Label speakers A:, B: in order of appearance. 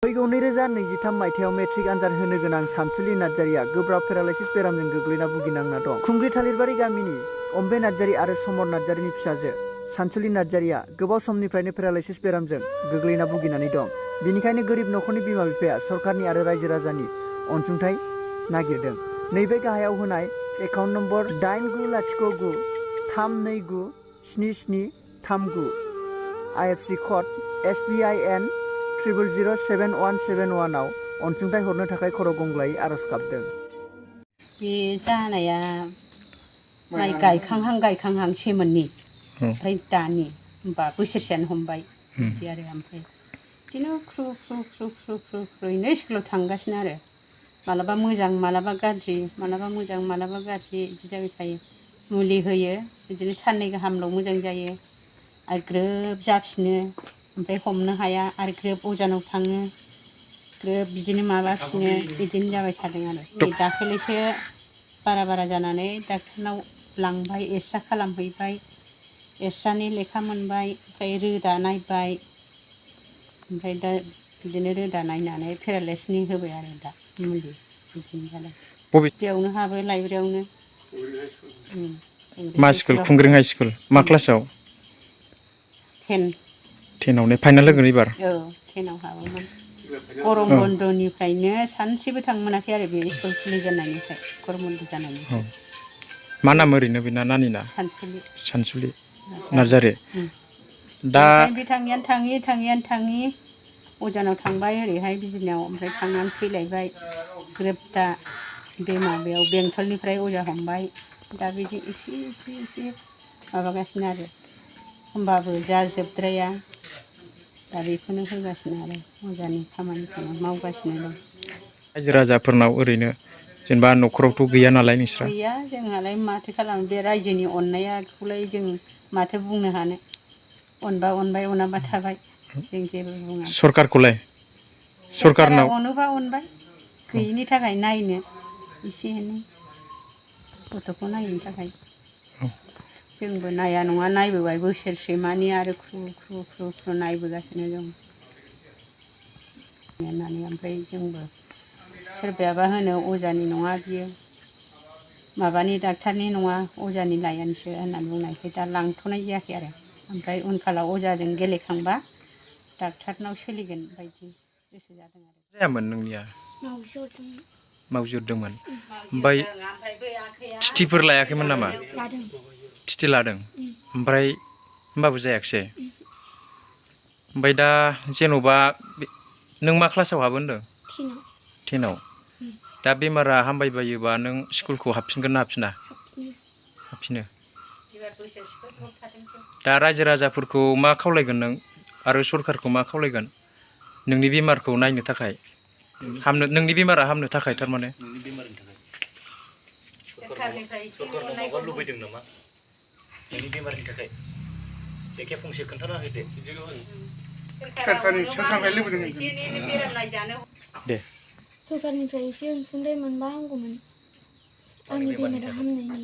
A: फैगौ 2023 मायथाइयाव मेट्रिक आनजाद होनो गोनां सानसुलि नार्जारिया गोब्राब पेरालाइसिस बेरामजों गोग्लैना भुगिनांना दं। खुंग्रि थालिरबारि गामिनि अम्बे नार्जारि आरो समर नार्जारिनि फिसाजो सानसुलि नार्जारिया गोबाव समनिफ्रायनो पेरालाइसिस बेरामजों गोग्लैना भुगिनानै दं। बेनिखायनो गोरिब नखरनि बिमा बिफाया सरकारनि आरो रायजो राजानि अनसुंथाइ नागिरदों। नैबे गाहायाव होनाय account number 890992977339 IFSC code SBIN 0007171 आव अनसुंथाइ हरनो थाखाय खर' गंग्लायै आर'ज गाबदों।
B: बे जानाया माइ गायखांहां सेमोननि ओमफ्राय दानि होमबा बोसोरसेयानो हमबाय बिदि आरो ओमफ्राय बिदिनो ख्रुयैनो स्कुलाव थांगासिनो आरो मालाबा मोजां मालाबा गाज्रि मालाबा मोजां मालाबा गाज्रि बिदि जाबाय थायो। मुलि होयो बिदिनो साननै गाहामल' मोजां जायो आरो ग्रोब जाफिनो ओमफ्राय हमनो हाया आरो ग्रोब अजानाव थाङो ग्रोब बिदिनो माबाफिनो बिदिनो जाबाय थादों आरो नै दाखालिसो बारा जानानै डाक्टारनाव लांबाय एक्सरे खालामहैबाय एक्सरेनि लेखा मोनबाय ओमफ्राय रोदा नायबाय ओमफ्राय दा बिदिनो रोदा नायनानै पेरालाइसिसनि होबाय आरो दा मुलि बिदिनो जादों। बेयावनो हाबो लाइब्रेरियावनो
C: मा स्कुल खुंग्रिं हाइ स्कुल मा क्लासाव 10 फाइनाल होगोन एबार।
B: औ 10 आव हाबोमोन। गरम बन्दनिफ्रायनो सानसेबो थांनो मोनाखै आरो बे स्कुल खुलिजेननायनिफ्राय गरम बन्द जानायनिफ्राय।
C: मा नाम ओरैनो बेना नानिना? सानसुलि नार्जारि। दा
B: ओमफ्राय थाङियानो थाङि अजानाव थांबाय ओरैहाय बिजनियाव ओमफ्राय थांनानै फैलायबाय ग्रोब दा बे माबायाव बेंटलनिफ्राय अजा हमबाय दा बेजों एसे माबागासिनो आरो होमबाबो जाजोबद्राया दा बेखौनो होगासिनो आरो अजानि खामानिखौनो मावगासिनो दं।
C: रायजो राजाफोरनाव ओरैनो जेनेबा न'खरावथ' गैया नालाय नोंस्रा?
B: गैया जोंहालाय माथो खालामनो बे रायजोनि अननायखौलाय जों माथो बुंनो हानो। अनबा अनबाय अनाबा थाबाय जों जेबो बुङा।
C: सरकारखौलाय?
B: सरकारा अनोबा अनबाय गैयिनि थाखाय नायनो एसे एनै गथ'खौ नायनो थाखाय जोंबो नाया नङा नायबोबाय बोसोरसे मानि आरो ख्रु नायबोगासिनो दं होननानै ओमफ्राय जोंबो सोरबायाबा होनो अजानि नङा बियो माबानि डाक्टारनि नङा अजानि लायनोसो होननानै बुंनायखाय दा लांथ'नाय जायाखै आरो ओमफ्राय उनखालाव अजाजों गेलेखांबा डाक्टारनाव सोलिगोन बायदि गोसो जादों आरो।
C: जायामोन नोंनिया? मावजोरदोंमोन। ओमफ्राय थिथिफोर लायाखैमोन नामा? थिथि लादों ओमफ्राय होमबाबो जायाखिसै? ओमफ्राय दा जेन'बा नों मा क्लासाव हाबो होनदों? 10 आव। दा बेमारा हामबायबायोबा नों स्कुलखौ हाबफिनगोन ना हाबफिना? हाबफिनो। दा रायजो राजाफोरखौ मा खावलायगोन नों आरो सरकारखौ मा खावलायगोन नोंनि बेमारखौ नायनो थाखाय नोंनि बेमारा हामनो थाखाय थारमाने?
D: सरकारनाव माबा लुबैदों नामा नोंनि बेमारनि थाखाय? एखे फंसे खोन्थाना होदो।
B: सरकारनिफ्राय लुबैदों एसे एनै बेराम नायजानो।
E: सरकारनिफ्राय एसे अनसुंथाइ मोनबा हामगौमोन आंनि बेमारा हामनायनि।